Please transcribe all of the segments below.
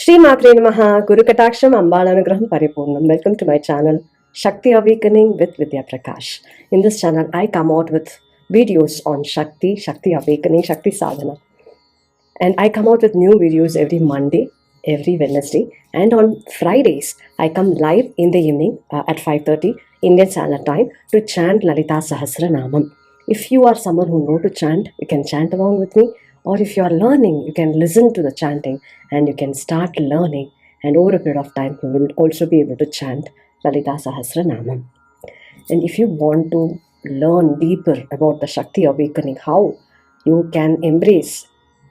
Shri Namaha, Guru Kataksham, Ambalanugraham Paripurnam. Welcome to my channel, Shakti Awakening with Vidhyaa Prakash. In this channel, I come out with videos on Shakti, Shakti Awakening, Shakti Sadhana. And I come out with new videos every Monday, every Wednesday. And on Fridays, I come live in the evening at 5:30 Indian Standard Time to chant Lalita Sahasranamam. If you are someone who knows to chant, you can chant along with me. Or if you are learning, you can listen to the chanting and you can start learning. And over a period of time, you will also be able to chant Lalita Sahasranamam. And if you want to learn deeper about the Shakti awakening, how you can embrace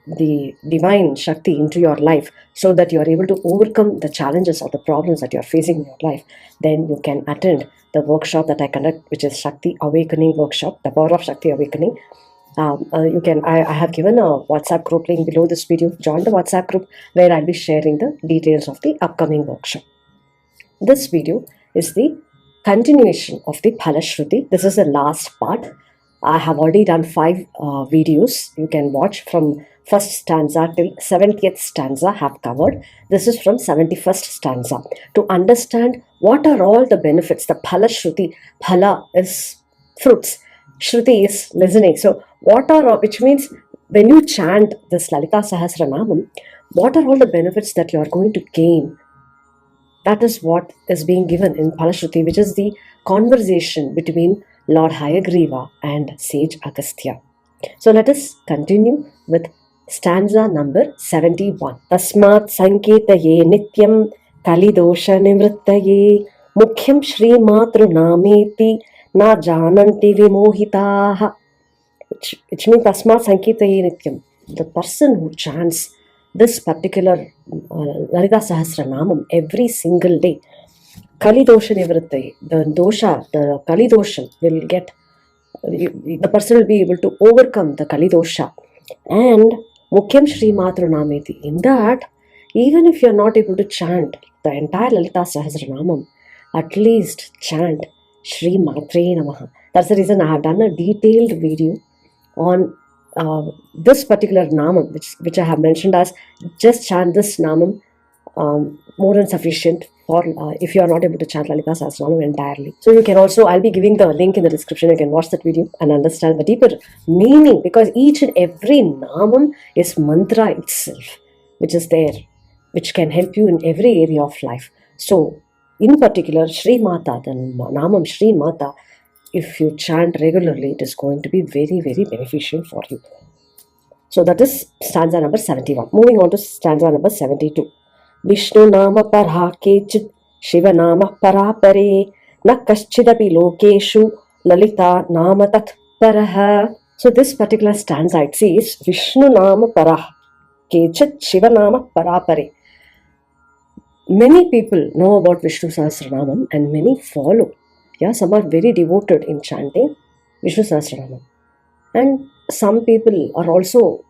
the divine Shakti into your life so that you are able to overcome the challenges or the problems that you are facing in your life, then you can attend the workshop that I conduct, which is Shakti Awakening Workshop, the Power of Shakti Awakening. I have given a WhatsApp group link below this video. Join the WhatsApp group where I'll be sharing the details of the upcoming workshop. This video is the continuation of the Phalashruti. This is the last part. I have already done 5 videos. You can watch from first stanza till 70th stanza have covered. This is from 71st stanza. To understand what are all the benefits, the Phalashruti, Phala is fruits, Shruti is listening. So what are, which means when you chant this Lalita Sahasranamam, what are all the benefits that you are going to gain? That is what is being given in Phalashruti, which is the conversation between Lord Hayagriva and Sage Agastya. So let us continue with stanza number 71. Tasmat sanketaye nityam kalidosha nivrittaye mukhyam Shri Matru na jananti vimohitaha. Which means tasmat sanketaye nityam. The person who chants this particular Lalita Sahasranamam every single day, Kalidosha Nivrittaye, the dosha, the Kalidosha will get, the person will be able to overcome the Kalidosha. And Mukhyam Shri Matru. In that, even if you are not able to chant the entire Lalita Sahasranamam, at least chant Shri Matre Namaha. That's the reason I have done a detailed video on this particular Namam, which I have mentioned as just chant this Namam, more than sufficient for if you are not able to chant Lalita Sahasranamam entirely. So you can also, I'll be giving the link in the description. You can watch that video and understand the deeper meaning, because each and every Namam is mantra itself, which is there, which can help you in every area of life. So in particular, Shri Mata, the Namam Shri Mata, if you chant regularly, it is going to be very, very beneficial for you. So that is stanza number 71. Moving on to stanza number 72. Vishnu nama parha kechit Shiva nama parapare na kaschidapi lokeshu Lalita nama tat paraha. So this particular stanza, it says Vishnu nama parah kechit Shiva nama parapare. Many people know about Vishnu Sahasranamam and many follow. Yeah, some are very devoted in chanting Vishnu Sahasranamam. And some people are also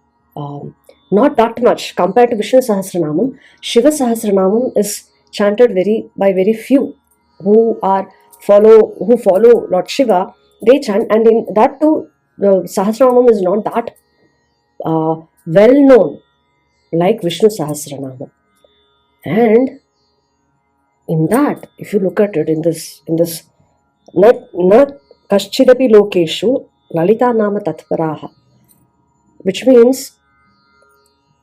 not that much compared to Vishnu Sahasranamam. Shiva Sahasranamam is chanted by very few who follow Lord Shiva. They chant, and in that too, the Sahasranamam is not that well known like Vishnu Sahasranamam. And in that, if you look at it in this na kaschidapi lokeshu Lalita nama tatparaha, which means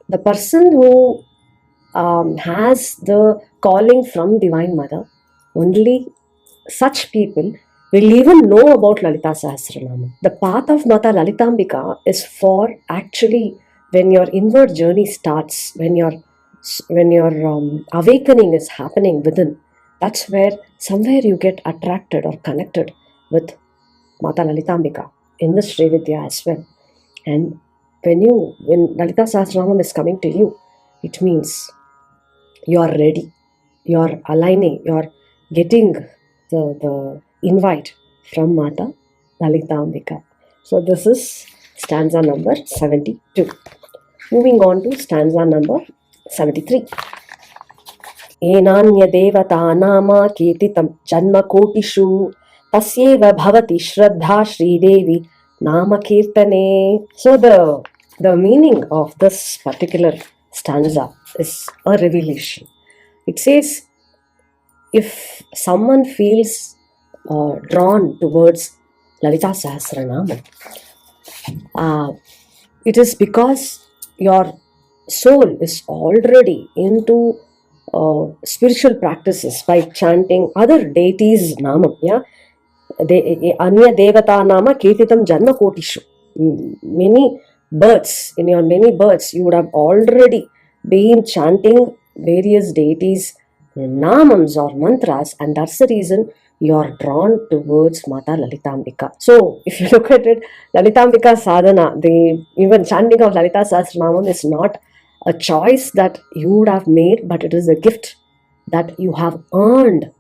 the person who has the calling from Divine Mother, only such people will even know about Lalita Sahasranama. The path of Mata Lalitambika is for actually when your inward journey starts, when your awakening is happening within. That's where somewhere you get attracted or connected with Mata Lalitambika in the Śrī Vidyā as well. And when Lalita Sahasranamam is coming to you, it means you are ready, you are aligning, you are getting the invite from Mata Lalitambika. So this is stanza number 72. Moving on to stanza number 73. Enanya devata nama kirtitam janma kotishu tasyeva bhavati shraddha Shri Devi nama kirtane. So the meaning of this particular stanza is a revelation. It says, if someone feels drawn towards Lalita Sahasranama, it is because your soul is already into spiritual practices by chanting other deities' namam. Yeah, Anya Devata Nama Kirtitam Janma Kotishu. Many births, in your many births, you would have already been chanting various deities' namams or mantras, and that's the reason you are drawn towards Mata Lalitambika. So, if you look at it, Lalitambika sadhana, the even chanting of Lalita Sahasranamam is not a choice that you would have made, but it is a gift that you have earned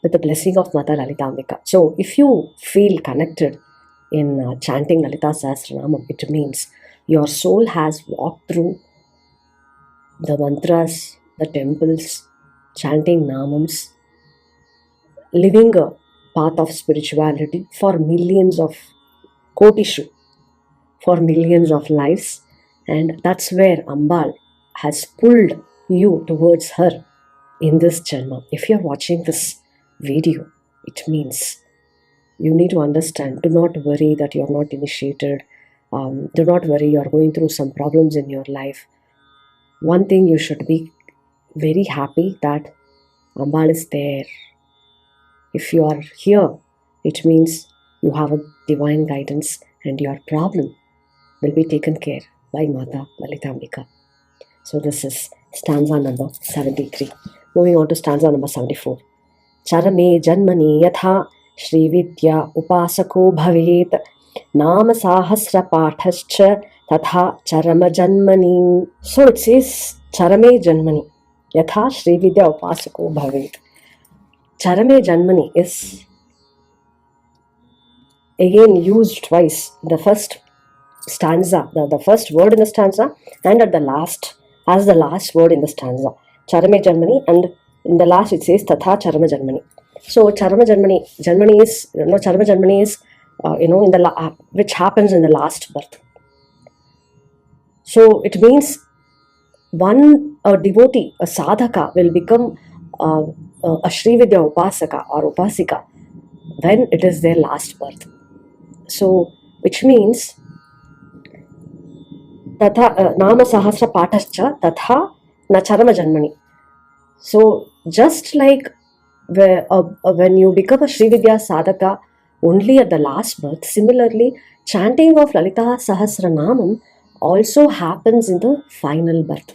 with the blessing of Mata Lalitambika. So, if you feel connected in chanting Lalita Sahasranamam, it means your soul has walked through the mantras, the temples, chanting namams, living a path of spirituality for millions of kotishu, for millions of lives, and that's where Ambal has pulled you towards her in this janma. If you are watching this video, it means you need to understand. Do not worry that you are not initiated. Do not worry you are going through some problems in your life. One thing you should be very happy that Ambal is there. If you are here, it means you have a divine guidance and your problem will be taken care by Mata Lalitambika. So this is stanza number 73. Moving on to stanza number 74. Charame janmani yatha Śrī Vidyā upasako bhavet nama sahasra pathascha tatha charama janmani. So it says charame janmani yatha Śrī Vidyā upasako bhavet. Charame janmani is again used twice. The first stanza, the first word in the stanza, and at the last, as the last word in the stanza. Charame janmani, and in the last it says tatha charama janmani. So charama janmani is, charama janmani is, in the which happens in the last birth. So it means a devotee, a sadhaka will become a Śrī Vidyā upasaka or upasika when it is their last birth. So, which means tatha nama sahasra pathascha tatha na charama janmani. So, just like when you become a Śrī Vidyā sadhaka only at the last birth, similarly, chanting of Lalita Sahasranamam also happens in the final birth.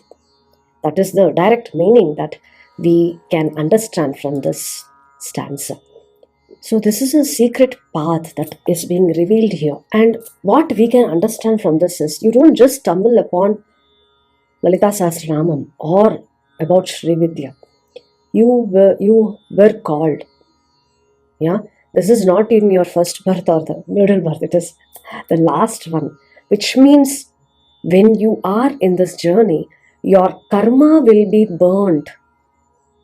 That is the direct meaning that we can understand from this stanza. So this is a secret path that is being revealed here. And what we can understand from this is, you don't just stumble upon Lalita Sahasranamam or about Śrī Vidyā. You were called. Yeah, this is not in your first birth or the middle birth. It is the last one, which means when you are in this journey, your karma will be burnt.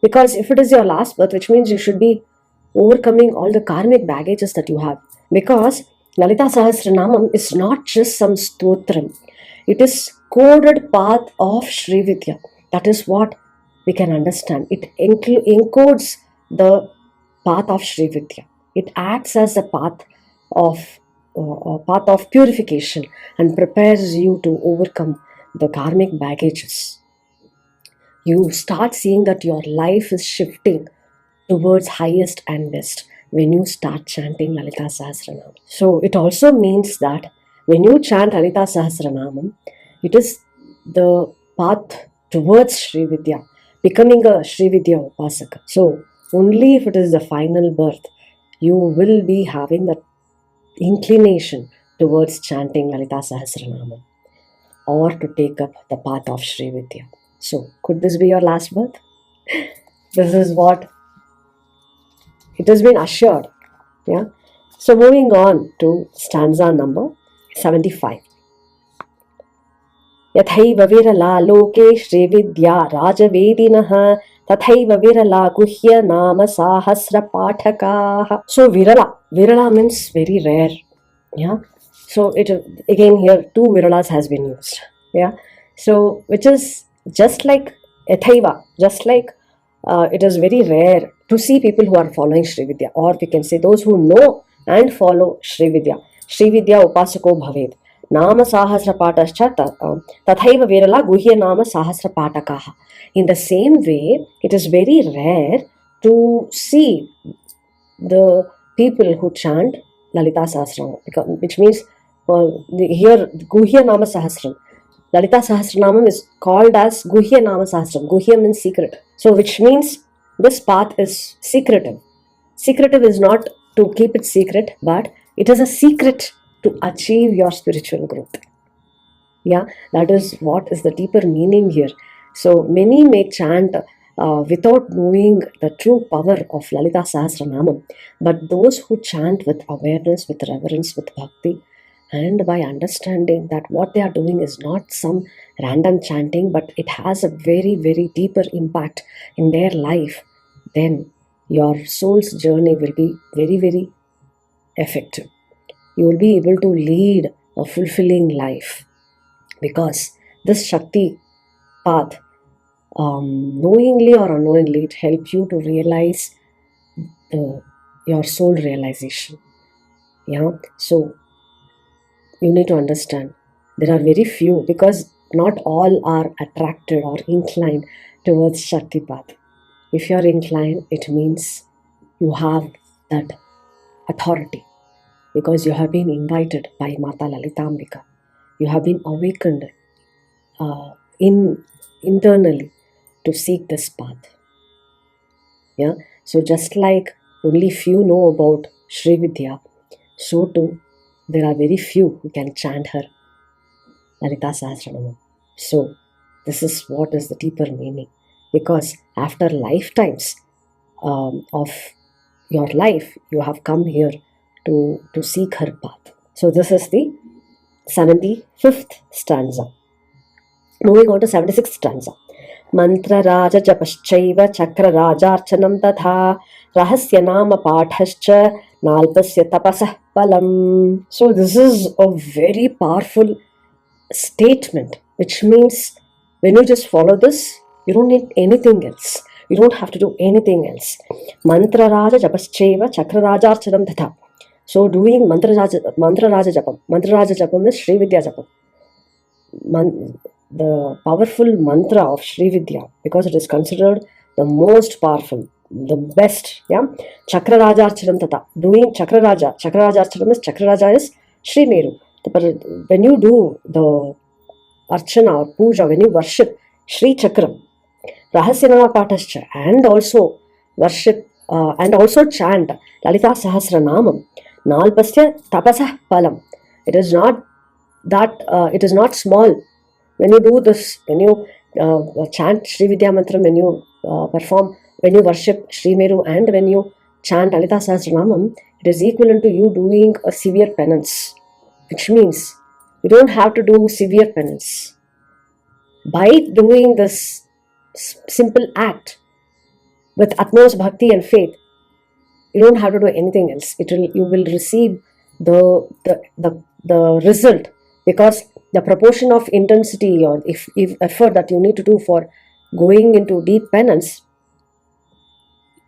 Because if it is your last birth, which means you should be overcoming all the karmic baggages that you have. Because Lalita Sahasranamam is not just some Stotram. It is coded path of Śrī Vidyā. That is what we can understand. It encodes the path of Śrī Vidyā. It acts as a path of purification and prepares you to overcome the karmic baggages. You start seeing that your life is shifting towards highest and best when you start chanting Lalita Sahasranamam. So it also means that when you chant Lalita Sahasranamam, it is the path towards Śrī Vidyā, becoming a Śrī Vidyā upasaka. So only if it is the final birth, you will be having that inclination towards chanting Lalita Sahasranamam or to take up the path of Śrī Vidyā. So, could this be your last birth? This is what it has been assured. Yeah. So, moving on to stanza number 75. Yathaiva virala loke Śrī Vidyā rajavedinaha tathaiva virala guhya nama sahasra pathakaha. So, virala means very rare. Yeah. So, it again here two viralas has been used. Yeah. So, which is Just like Ethaiva, just like it is very rare to see people who are following Śrī Vidyā, or we can say those who know and follow Śrī Vidyā. Śrī Vidyā upasako bhaved. Nama Sahasra Patascha Tathaiva Virala Guhya Nama Sahasra Patakaha. In the same way, it is very rare to see the people who chant Lalita Sahasranama, which means here Guhya Nama Sahasram. Lalita Sahasranamam is called as Guhya Nama Sahasram. Guhya means secret. So which means this path is secretive. Secretive is not to keep it secret, but it is a secret to achieve your spiritual growth. Yeah, that is what is the deeper meaning here. So many may chant without knowing the true power of Lalita Sahasranamam, but those who chant with awareness, with reverence, with bhakti, and by understanding that what they are doing is not some random chanting, but it has a very, very deeper impact in their life, then your soul's journey will be very, very effective. You will be able to lead a fulfilling life, because this Shakti path, knowingly or unknowingly, it helps you to realize your soul realization. Yeah, so you need to understand there are very few, because not all are attracted or inclined towards Shakti path. If you are inclined, it means you have that authority, because you have been invited by Mata Lalitambika. You have been awakened internally to seek this path. Yeah. So just like only few know about Śrī Vidyā, so too there are very few who can chant her Lalita Sahasranama. So this is what is the deeper meaning, because after lifetimes of your life, you have come here to seek her path. So this is the 75th stanza. Moving on to 76th stanza. Mantra Raja Japaschaiva Chakra Rajarchanam Tatha Rahasya Nama Pathascha Nalpasya Tapasah Palam. So this is a very powerful statement, which means when you just follow this, you don't need anything else. You don't have to do anything else. Mantra Raja Japaschaiva Chakra Rajarchanam Tatha. So doing Mantra Raja Japam. Mantra Raja Japam is Śrī Vidyā Japam. The powerful mantra of Śrī Vidyā, because it is considered the most powerful, the best. Yeah, Chakra Rajarchanam Tata. Doing Chakra Rajarchanam is Chakra Raja is Śrī Meru. When you do the Archana or Puja, when you worship Śrī Chakram, Rahasya Nama Pathascha, and also worship and also chant Lalita Sahasranamam, Nalpasya Tapasah Palam. It is not that it is not small. When you do this, when you chant Śrī Vidyā Mantram, when you when you worship Śrī Meru, and when you chant Lalita Sahasranamam, it is equivalent to you doing a severe penance, which means you don't have to do severe penance. By doing this simple act with utmost bhakti and faith, you don't have to do anything else. You will receive the result, because the proportion of intensity or if effort that you need to do for going into deep penance,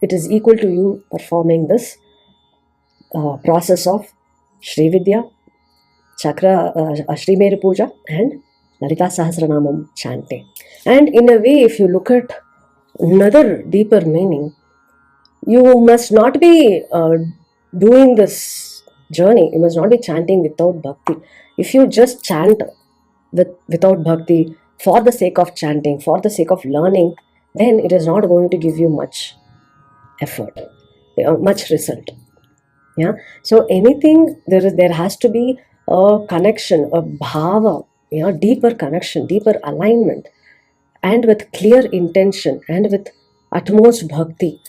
it is equal to you performing this process of Śrī Vidyā, Chakra, Śrī Meru Puja, and Lalita Sahasranamam chanting. And in a way, if you look at another deeper meaning, you must not be doing this journey, you must not be chanting without bhakti. If you just chant without bhakti for the sake of chanting, for the sake of learning, then it is not going to give you much effort, much result. Yeah. So anything, there has to be a connection, a bhava, deeper connection, deeper alignment, and with clear intention and with utmost bhakti.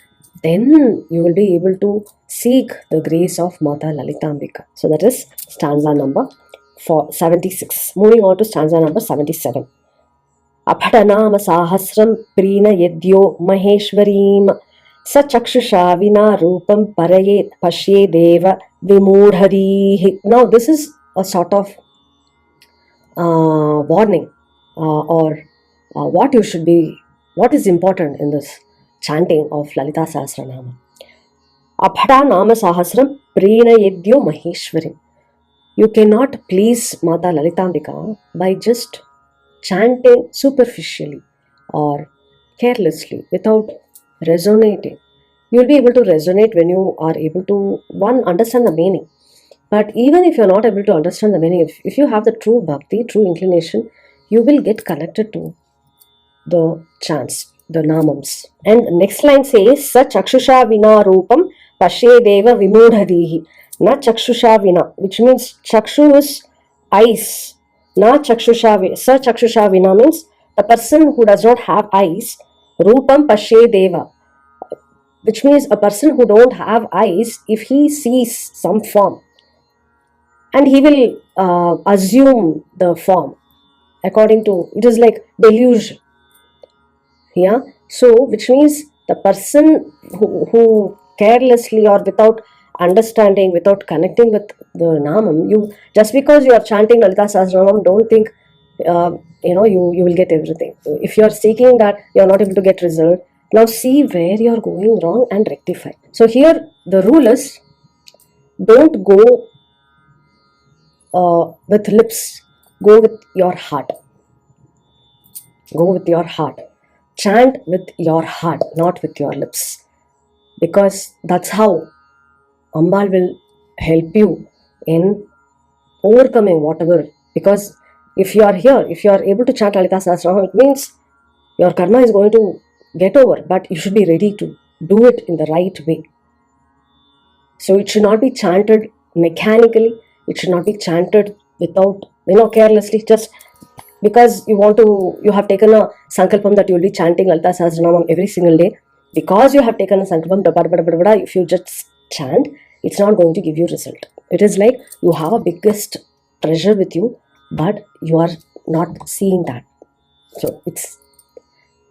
Then you will be able to seek the grace of Mata Lalitambika. So that is stanza number 76. Moving on to stanza number 77. Aphatanama Sahasram Prina Yedyo Maheshwarim Sachakshusha Vina Rupam Parayet Pashye Deva Vimudharihi. Now this is a sort of warning or what is important in this chanting of Lalita Sahasranama. Abhata Nama Sahasram Prenayedyo Maheshwarim. You cannot please Mata Lalitambika by just chanting superficially or carelessly without resonating. You will be able to resonate when you are able to, one, understand the meaning. But even if you are not able to understand the meaning, if you have the true bhakti, true inclination, you will get connected to the chants, the namams. And the next line says, Sa chakshusha vina rupam pashyedeva vimudhadihi. Na chakshusha vina, which means chakshu is eyes. Na chakshusha, sa chakshusha vina means the person who does not have eyes. Rupam pashyedeva, which means a person who don't have eyes, if he sees some form, and he will assume the form according to, it is like delusion. Yeah, so which means the person who carelessly or without understanding, without connecting with the namam, you just because you are chanting Lalita Sahasranamam, don't think you will get everything. If you are seeking that, you are not able to get result. Now see where you are going wrong and rectify. So here the rule is, don't go with lips, go with your heart. Go with your heart. Chant with your heart, not with your lips. Because that's how Ambal will help you in overcoming whatever. Because if you are here, if you are able to chant Lalita Sahasranama, it means your karma is going to get over, but you should be ready to do it in the right way. So it should not be chanted mechanically. It should not be chanted without, carelessly, just because you have taken a sankalpam that you will be chanting Lalita Sahasranamam every single day. Because you have taken a sankalpam, if you just chant, it's not going to give you result. It is like you have a biggest treasure with you, but you are not seeing that.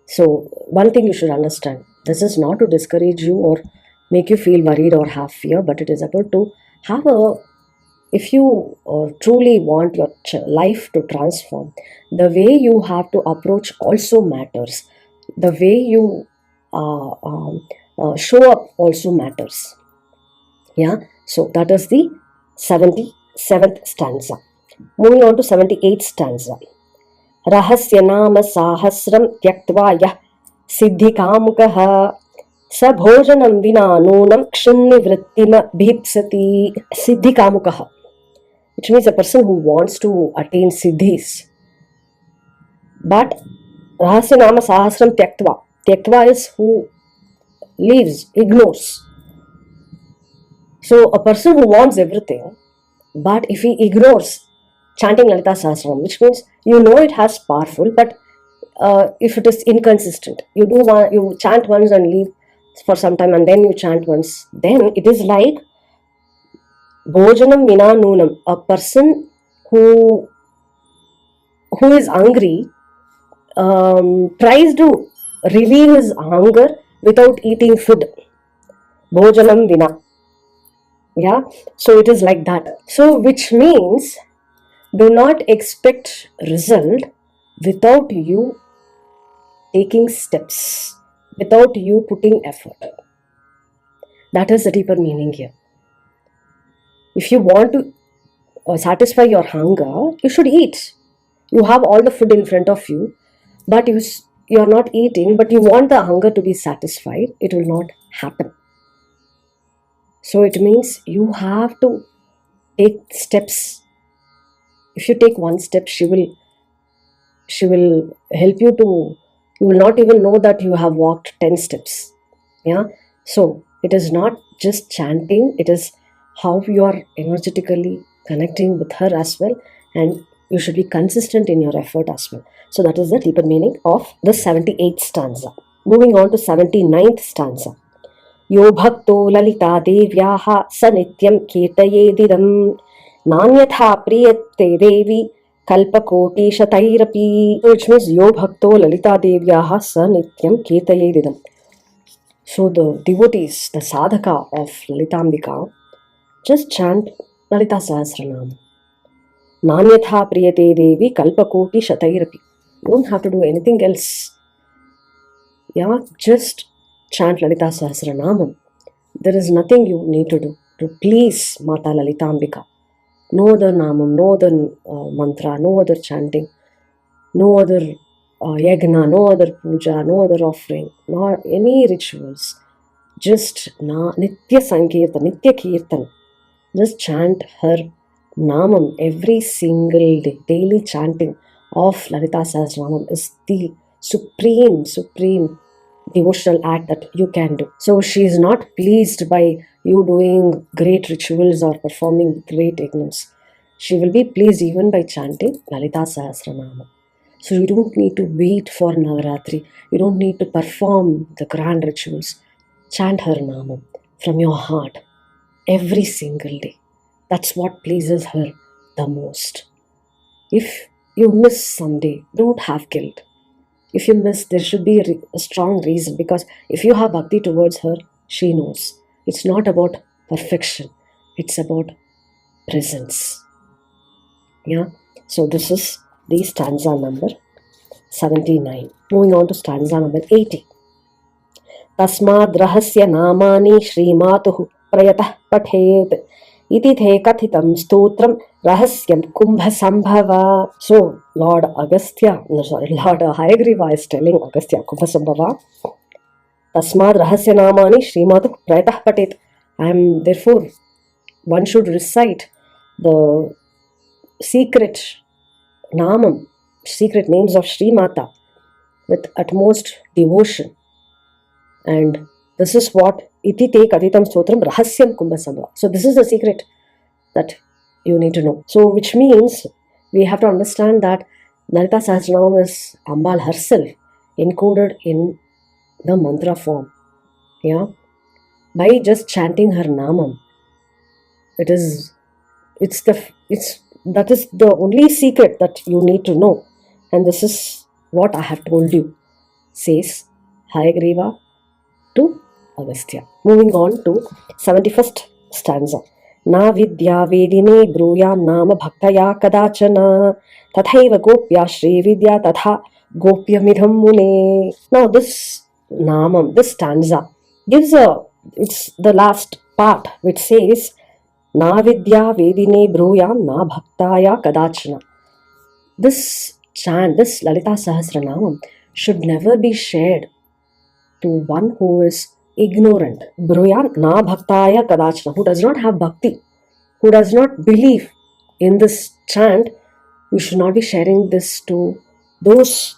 So one thing you should understand, this is not to discourage you or make you feel worried or have fear, but it is about to have if you truly want your life to transform, the way you have to approach also matters. The way you show up also matters. Yeah, so that is the 77th stanza. Moving on to 78th stanza. Rahasya Nama Sahasram Tyaktva Yah Siddhikamukaha Sa Bhojanam Vina Nunam Kshinni Vrittima Bhipsati. Siddhikamukaha, which means a person who wants to attain siddhis. But Rahasya Nama Sahasram Tyaktva. Tyaktva is who leaves, ignores. So a person who wants everything, but if he ignores chanting Lalita Sahasranam, which means it has powerful, but if it is inconsistent, you chant once and leave for some time and then you chant once, then it is like Bhojanam Vina Nunam. A person who is hungry tries to relieve his hunger without eating food. Bhojanam Vina. Yeah, so it is like that. So which means do not expect result without you taking steps, without you putting effort. That is the deeper meaning here. If you want to satisfy your hunger, you should eat. You have all the food in front of you, but you are not eating, but you want the hunger to be satisfied, it will not happen. So it means you have to take steps. If you take one step, she will help you to, you will not even know that you have walked 10 steps. Yeah. So it is not just chanting, it is how you are energetically connecting with her as well, and you should be consistent in your effort as well. So that is the deeper meaning of the 78th stanza. Moving on to 79th stanza. Yo bhakto lalita devyaha sa nityam kirtayedidam nanyatha priyate devi kalpakoti shatairapi. Which means yo bhakto lalita devyaha sa nityam kirtayedidam. So the devotees, the sadhaka of Lalitambika, just chant Lalita Sahasranama. Nanyatha priyate devi kalpakoti shatairapi. You don't have to do anything else. Yeah, just chant Lalita Sahasranamam. There is nothing you need to do to please Mata Lalita Ambika. No other namam, no other mantra, no other chanting, no other yagna, no other puja, no other offering, nor any rituals. Just Nitya Sankirtan, Nitya Kirtan. Just chant her namam every single day. Daily chanting of Lalita Sahasranamam is the supreme devotional act that you can do. So she is not pleased by you doing great rituals or performing great yajnas. She will be pleased even by chanting Lalita Sahasranama. So you don't need to wait for Navratri. You don't need to perform the grand rituals. Chant her namam from your heart every single day. That's what pleases her the most. If you miss someday, don't have guilt. If you miss, there should be a strong reason, because if you have bhakti towards her, she knows. It's not about perfection. It's about presence. Yeah. So this is the stanza number 79. Moving on to stanza number 80. Tasmad rahasya namani Shrimatuhu prayatah pathet iti the kathitam stotram rahasyam kumbha sambhava. So Lord Hayagriva is telling Agastya kumbha sambhava. Tasmad rahasya namani Shrimatuhu prayatah patet. Therefore, one should recite the secret namam, secret names of Shri Mata with utmost devotion. And this is what iti te katitam stotram rahasyam kumbha sambhava. So this is the secret that you need to know. So which means we have to understand that Lalita Sahasranamam is Ambal herself encoded in the mantra form. Yeah, by just chanting her namam, that is the only secret that you need to know. And this is what I have told you, says Hayagriva to Agastya. Moving on to 71st stanza. Naivedyam vedine bruyam nama bhaktaya kadachana tathaiva gopya Śrī Vidyā tatha gopyamidham mune. Now this namam, this stanza gives it's the last part which says Naivedyam vedine bruyam na bhaktaya kadachana. This chant, this Lalita Sahasranamam should never be shared to one who is ignorant. Bruyam na bhaktaya kadachana, who does not have bhakti, who does not believe in this chant. You should not be sharing this to those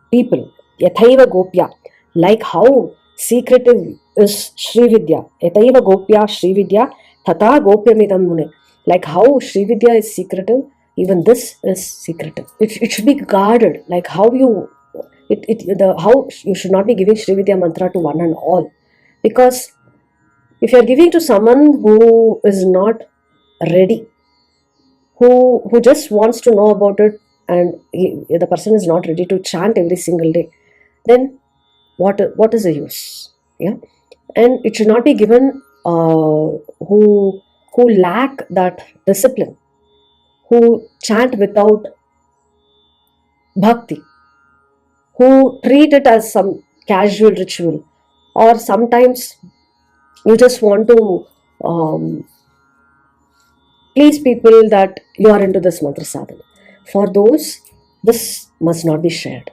people. Yathaiva gopya, like how secretive is Śrī Vidyā. Yathaiva gopya Śrī Vidyā tatha gopyamidham mune. Like how Śrī Vidyā is secretive, even this is secretive. It should be guarded. Like how how you should not be giving Śrī Vidyā mantra to one and all, because if you are giving to someone who is not ready, who just wants to know about it, and the person is not ready to chant every single day, then what is the use? Yeah, and it should not be given who lack that discipline, who chant without bhakti, who treat it as some casual ritual, or sometimes you just want to please people that you are into this mantra sadhana. For those, this must not be shared.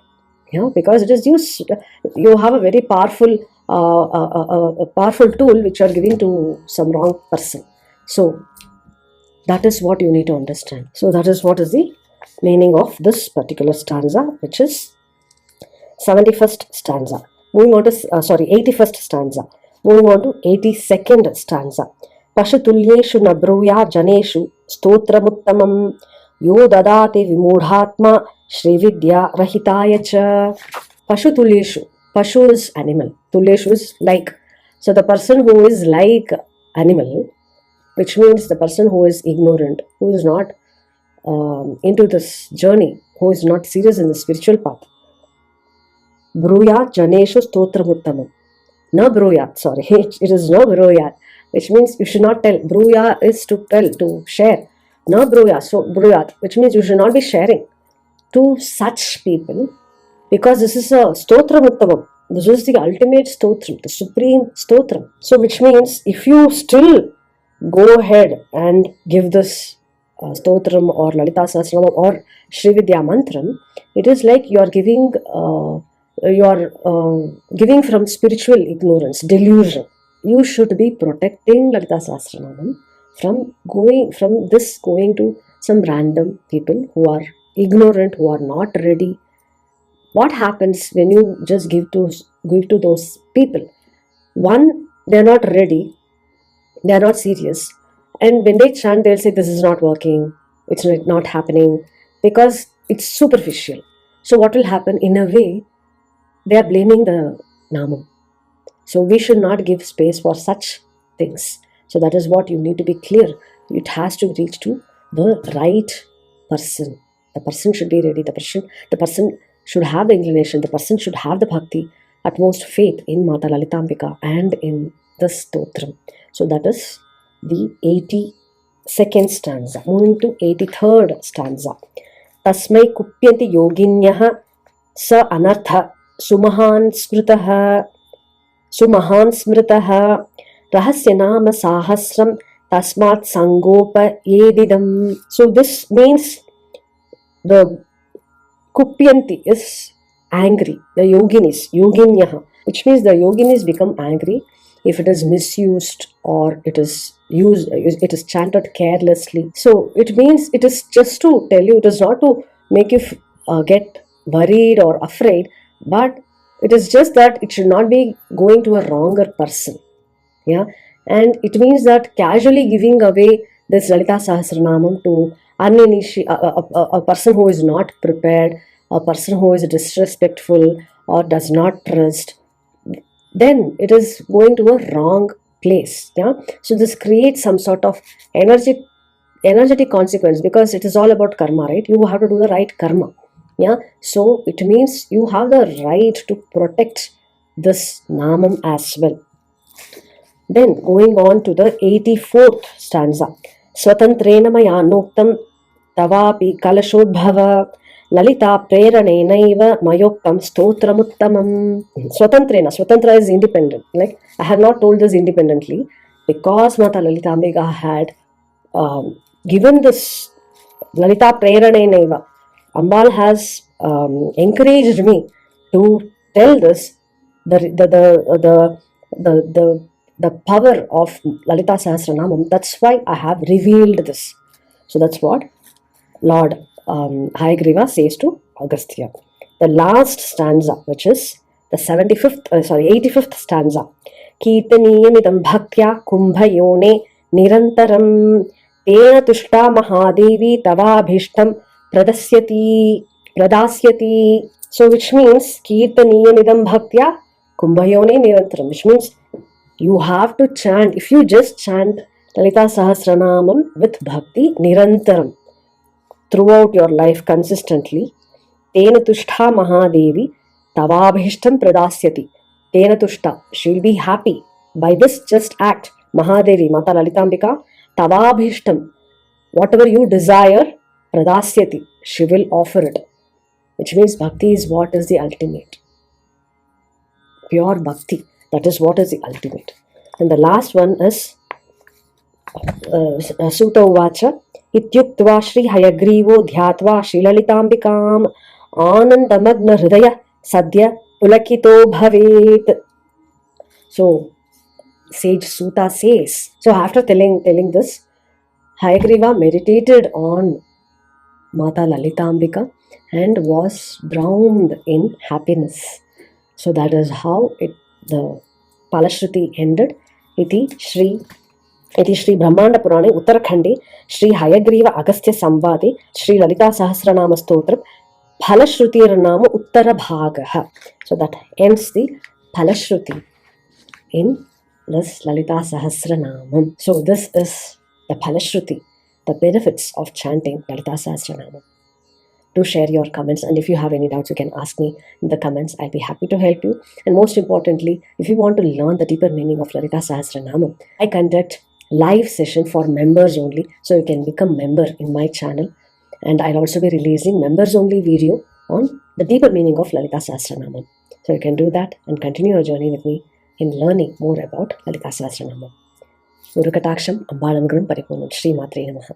Yeah, because it is used. You have a very powerful tool which you are giving to some wrong person. So that is what you need to understand. So that is what is the meaning of this particular stanza, which is 71st stanza. Moving on to 81st stanza. Moving on to 82nd stanza. Pashutulyeshu nabruya janeshu stotramuttamam yo dadate vimudhatma Śrī Vidyā rahitaya cha. Pashutulyeshu. Pashu is animal. Tulyeshu is like. So the person who is like animal, which means the person who is ignorant, who is not into this journey, who is not serious in the spiritual path. Bruyat janeshu stotramuttamam. Na bruyat, sorry, it is no bruyat, which means you should not tell. Bruya is to tell, to share. Na bruyat, so bruyat, which means you should not be sharing to such people because this is a Stotram Uttamam. This is the ultimate Stotram, the supreme Stotram. So which means if you still go ahead and give this Stotram or Lalita Sahasranama or Śrī Vidyā mantram, it is like you are giving from spiritual ignorance, delusion. You should be protecting Lalita Sahasranamam from going to some random people who are ignorant, who are not ready. What happens when you just give to those people? One, they are not ready, they are not serious, and when they chant, they'll say this is not working, it's not happening, because it's superficial. So what will happen? In a way, they are blaming the Namam. So we should not give space for such things. So that is what you need to be clear. It has to reach to the right person. The person should be ready. The person should have the inclination. The person should have the bhakti, utmost faith in Mata Lalitambika and in the Stotram. So that is the 82nd stanza. Moving to 83rd stanza. Tasmai kupyanti yoginyaha sa anartha sumahan smritaha Rahasya Nama Sahasram tasmat sangopa yedidam. So this means the kupyanti is angry. The yoginyaha, which means the yoginis become angry if it is misused or it is chanted carelessly. So it means it is just to tell you, it is not to make you get worried or afraid, but it is just that it should not be going to a wronger person. Yeah, and it means that casually giving away this Lalita Sahasranamam to a person who is not prepared, a person who is disrespectful or does not trust, then it is going to a wrong place. Yeah, so this creates some sort of energetic consequence, because it is all about karma, right? You have to do the right karma. Yeah, so it means you have the right to protect this namam as well. Then going on to the 84th stanza. Swatantrena maya noktam tavapi kalashodbhava Lalita Preranenaiva Mayoktam Stotramuttamam. Swatantra is independent. Like, I have not told this independently, because Mata Lalitambika had given this Lalita Preranenaiva. Ambal has encouraged me to tell this, the power of Lalita Sahasranamam. That's why I have revealed this. So that's what Lord Hayagriva says to Agastya. The last stanza, which is the 85th stanza. Kirtaniyamidam bhaktya kumbhayone nirantaram tena tushta mahadevi tavabhishtam pradasyati. So which means Kirtaniyamidam bhaktya kumbhayone nirantaram, which means you have to chant. If you just chant Lalita Sahasranamam with bhakti nirantaram throughout your life consistently, tena tushta mahadevi tavabhishtam pradasyati. Tena tushta, she will be happy by this just act. Mahadevi, Mata Lalitambika, tavabhishtam, whatever you desire, pradasyati, she will offer it. Which means bhakti is what is the ultimate. Pure bhakti, that is what is the ultimate. And the last one is Suta Uvacha Ityuktva Shri Hayagrivo Dhyatva Shri Lalitambikam Anandamagna Hridaya Sadhya Pulakito Bhavet. So sage Suta says, so after telling this, Hayagriva meditated on Mata Lalitambika and was drowned in happiness. So that is how the Phalashruti ended. Iti Shri Brahmanda Purane Uttarakhande Shri Hayagriva Agastya Samvade Shri Lalita Sahasranama Stotram Phalashruti Nama Uttara Bhagaha. So that ends the Phalashruti in this Lalita Sahasranamam. So this is the Phalashruti, the benefits of chanting Lalita Sahasranamam. Do share your comments, and if you have any doubts, you can ask me in the comments. I'll be happy to help you. And most importantly, if you want to learn the deeper meaning of Lalita Sahasranamam, I conduct live session for members only, so you can become member in my channel. And I'll also be releasing members only video on the deeper meaning of Lalita Sahasranamam. So you can do that and continue your journey with me in learning more about Lalita Sahasranamam. Guru Kataksham, Ambalangram Paripurnam, Shri Matre Namaha.